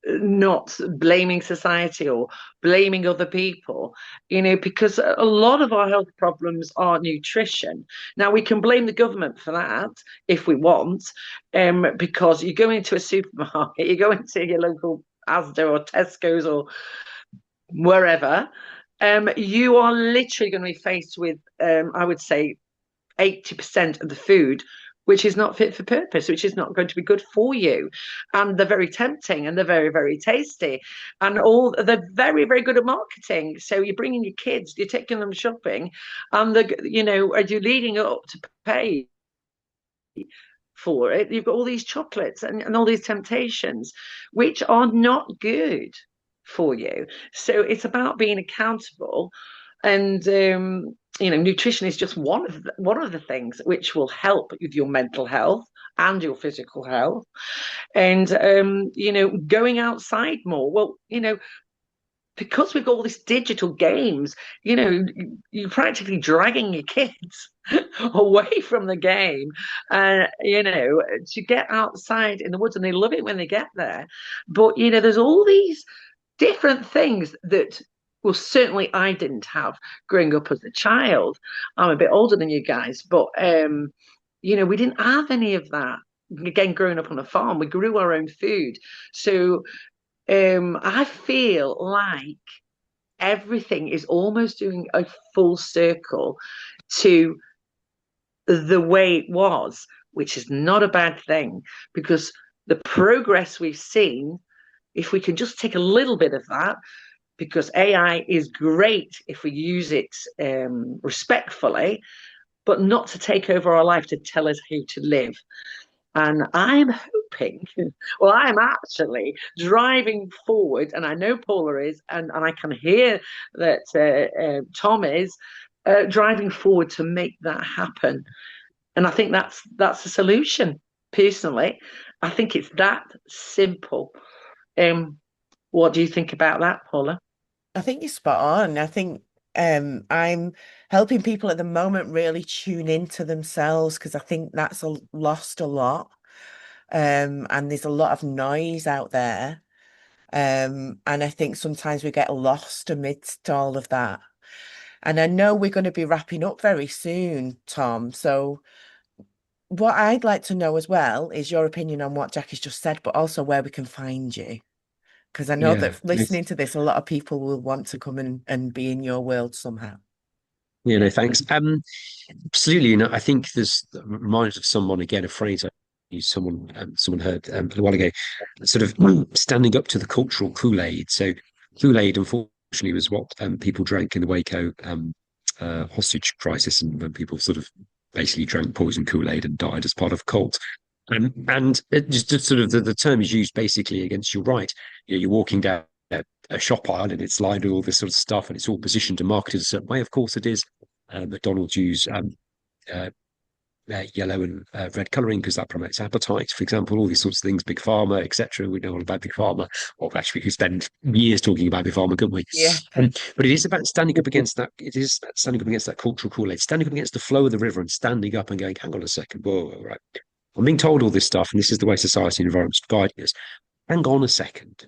not blaming society or blaming other people, because a lot of our health problems are nutrition. Now, we can blame the government for that if we want, because you go into a supermarket, you go into your local Asda or Tesco's or wherever, you are literally going to be faced with, I would say, 80% of the food which is not fit for purpose, which is not going to be good for you. And they're very tempting and they're very, very tasty. And they're very, very good at marketing. So you're bringing your kids, you're taking them shopping, and as you're leading up to pay for it, you've got all these chocolates and all these temptations, which are not good for you. So it's about being accountable, and nutrition is just one of the things which will help with your mental health and your physical health, and going outside more. Well, because we've got all these digital games, you're practically dragging your kids away from the game, to get outside in the woods, and they love it when they get there. But there's all these different things that, well, certainly I didn't have growing up as a child. I'm a bit older than you guys, but we didn't have any of that. Again, growing up on a farm, we grew our own food. So I feel like everything is almost doing a full circle to the way it was, which is not a bad thing, because the progress we've seen, if we can just take a little bit of that, because AI is great if we use it respectfully, but not to take over our life to tell us how to live. And I'm hoping, well, I'm actually driving forward, and I know Paula is, and I can hear that Tom is driving forward to make that happen. And I think that's the solution. Personally, I think it's that simple. Um, what do you think about that, Paula? I think you're spot on. I think I'm helping people at the moment really tune into themselves because I think that's lost a lot. And there's a lot of noise out there. And I think sometimes we get lost amidst all of that. And I know we're going to be wrapping up very soon, Tom. So what I'd like to know as well is your opinion on what Jackie's just said, but also where we can find you. Because I know yeah. that listening to this, a lot of people will want to come and be in your world somehow. You know, thanks. Absolutely. You know, I think there's reminded of someone again, a phrase I used, someone heard a little while ago, sort of standing up to the cultural Kool-Aid. So Kool-Aid, unfortunately, was what people drank in the Waco hostage crisis, and when people sort of basically drank poison Kool-Aid and died as part of a cult. And it just sort of the term is used basically against your right. You know, you're walking down a shop aisle and it's lined with all this sort of stuff and it's all positioned and marketed a certain way. Of course it is. McDonald's use uh, yellow and red colouring because that promotes appetite, for example, all these sorts of things, Big Pharma, etc. We know all about Big Pharma. Well, actually, we could spend years talking about Big Pharma, couldn't we? Yeah. But it is about standing up against that. It is about standing up against that cultural Kool-Aid, standing up against the flow of the river and standing up and going, hang on a second, whoa, right. I'm being told all this stuff, and this is the way society and environment's guiding us. Hang on a second.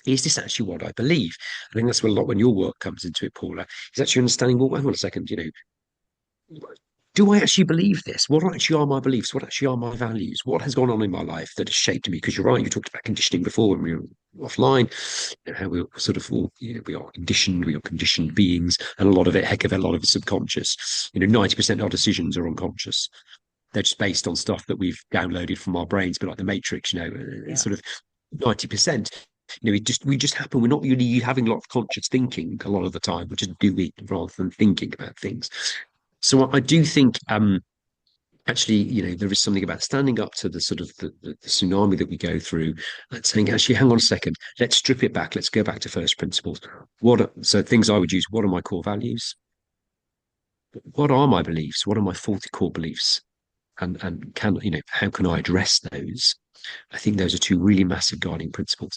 Is this actually what I believe? I think that's where a lot when your work comes into it, Paula, is actually understanding, well, hang on a second, you know, do I actually believe this? What actually are my beliefs? What actually are my values? What has gone on in my life that has shaped me? Because you're right, you talked about conditioning before when we were offline, and how we're sort of all, you know, we are conditioned beings, and a lot of it, heck of a lot of it subconscious. You know, 90% of our decisions are unconscious. They're just based on stuff that we've downloaded from our brains, but like the Matrix, you know, it's sort of 90%. You know, we just happen. We're not really having a lot of conscious thinking a lot of the time. We're just doing rather than thinking about things. So I do think, actually, you know, there is something about standing up to the sort of the tsunami that we go through and saying, actually, hang on a second, let's strip it back. Let's go back to first principles. So things I would use, what are my core values? What are my beliefs? What are my faulty core beliefs? And can, you know, how can I address those? I think those are two really massive guiding principles.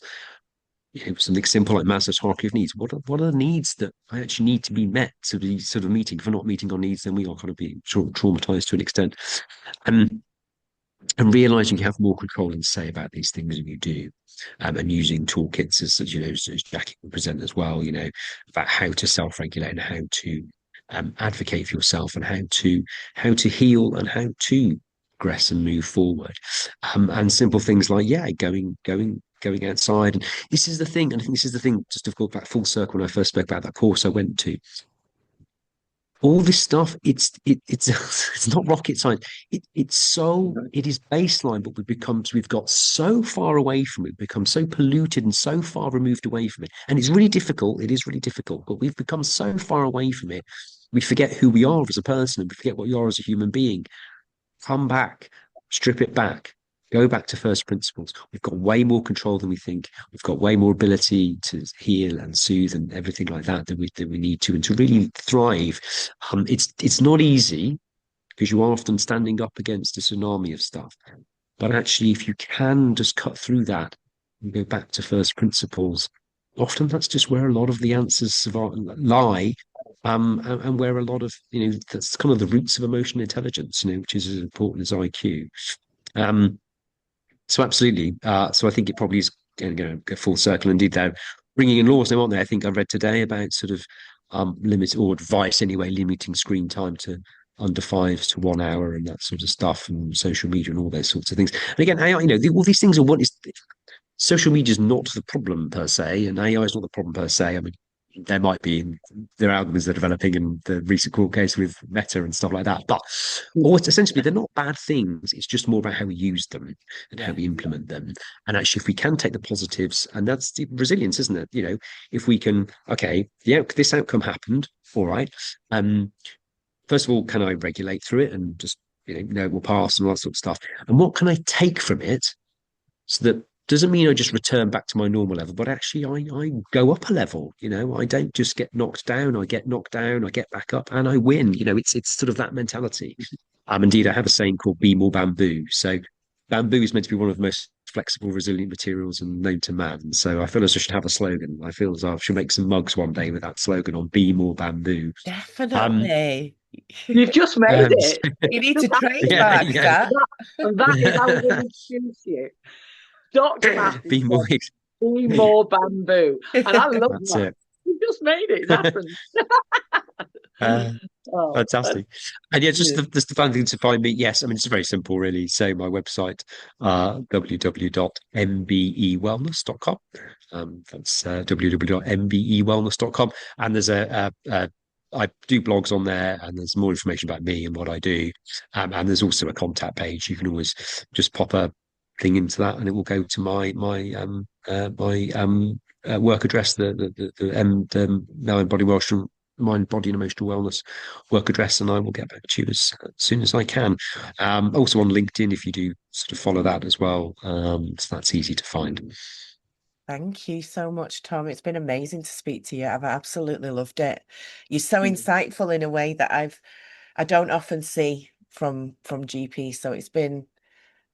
You know, something simple like Maslow's hierarchy of needs. What are the needs that I actually need to be met to be sort of meeting? If we're not meeting our needs, then we are kind of being traumatized to an extent. And realizing you have more control and say about these things than you do. And using toolkits as you know, as Jackie can present as well, you know, about how to self-regulate and how to advocate for yourself and how to heal and how to progress and move forward. And simple things like, yeah, going outside. And this is the thing, and I think this is the thing, just to go back full circle when I first spoke about that course I went to. All this stuff, it's it's not rocket science. It is baseline, but we've got so far away from it, become so polluted and so far removed away from it. And it's really difficult. It is really difficult, but we've become so far away from it. We forget who we are as a person and we forget what you are as a human being. Come back, strip it back, go back to first principles. We've got way more control than we think. We've got way more ability to heal and soothe and everything like that than we need to, and to really thrive. It's not easy because you are often standing up against a tsunami of stuff. But actually, if you can just cut through that and go back to first principles, often that's just where a lot of the answers lie. And where a lot of, you know, that's kind of the roots of emotional intelligence, you know, which is as important as IQ. So absolutely. So I think it probably is going to go full circle. Indeed, they're bringing in laws now, aren't they? I think I read today about sort of limit or advice anyway, limiting screen time to under 5 to 1 hour and that sort of stuff, and social media and all those sorts of things. And again, AI, you know, all these things are what is social media is not the problem per se, and AI is not the problem per se. I mean, there might be their algorithms they're developing in the recent court case with Meta and stuff like that. But essentially, they're not bad things. It's just more about how we use them and how we implement them. And actually, if we can take the positives, and that's the resilience, isn't it? You know, if we can, okay, this outcome happened, all right. First of all, can I regulate through it and just, you know, we'll pass and all that sort of stuff. And what can I take from it so that doesn't mean I just return back to my normal level, but actually I go up a level, you know, I don't just get knocked down, I get knocked down, I get back up and I win. You know, it's sort of that mentality. Indeed, I have a saying called be more bamboo. So bamboo is meant to be one of the most flexible, resilient materials and known to man. And so I feel as I should have a slogan. I feel as I should make some mugs one day with that slogan on be more bamboo. Definitely. You've just made it. You need to trademark that. And that is how we will introduce you. Dr. Mathew, be more bamboo. And I love that. You just made it. It's happened. Fantastic. And yeah, just the fun thing to find me. Yes, I mean, it's very simple, really. So my website, www.mbewellness.com. That's www.mbewellness.com. And there's a I do blogs on there, and there's more information about me and what I do. And there's also a contact page. You can always just pop a thing into that, and it will go to my work address, the Mind, Body, Mind, Body, and Emotional Wellness work address, and I will get back to you as soon as I can. Also on LinkedIn, if you do sort of follow that as well, so that's easy to find. Thank you so much, Tom. It's been amazing to speak to you. I've absolutely loved it. You're so insightful in a way that I don't often see from GP. So it's been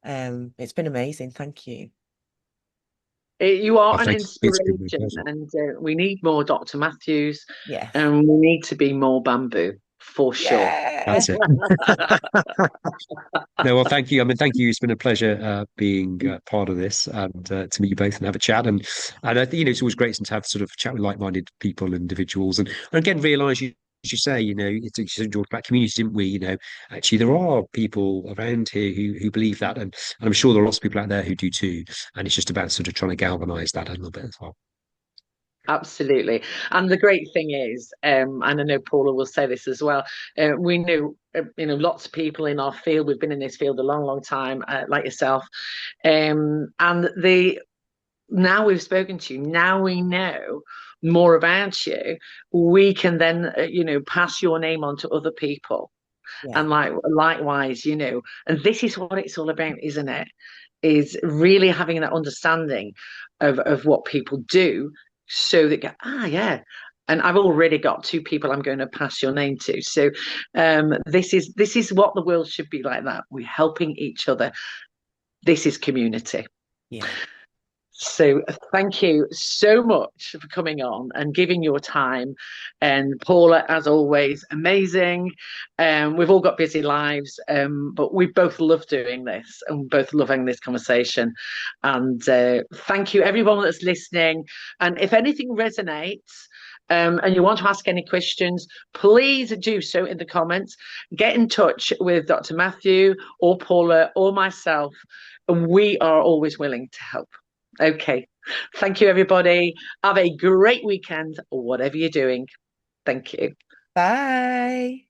amazing. Thank you. You are an Thank you. It's been my inspiration, pleasure. and we need more Dr. Matthews, Yes. and we need to be more Bamboo for sure. Yeah. That's it. No, well, thank you. I mean, thank you. It's been a pleasure being part of this, and to meet you both and have a chat. And I think, it's always great to have sort of chat with like-minded people and individuals, and again realize you. As you say, it's you talked about community, didn't we? Actually, there are people around here who believe that, and I'm sure there are lots of people out there who do too. And it's just about sort of trying to galvanise that a little bit as well. Absolutely. And the great thing is, and I know Paula will say this as well, we know, lots of people in our field, we've been in this field a long, long time, like yourself. And now we've spoken to you, now we know more about you, we can then, pass your name on to other people. Yeah. And likewise, and this is what it's all about, isn't it? Is really having that understanding of what people do, so that yeah, and I've already got 2 people I'm going to pass your name to. So this is what the world should be like, that we're helping each other. This is community. Yeah. So thank you so much for coming on and giving your time. And Paula, as always, amazing. We've all got busy lives, but we both love doing this, and both loving this conversation. And thank you, everyone that's listening. And if anything resonates, and you want to ask any questions, please do so in the comments. Get in touch with Dr. Mathew or Paula or myself, and we are always willing to help. Okay. Thank you, everybody. Have a great weekend, whatever you're doing. Thank you. Bye.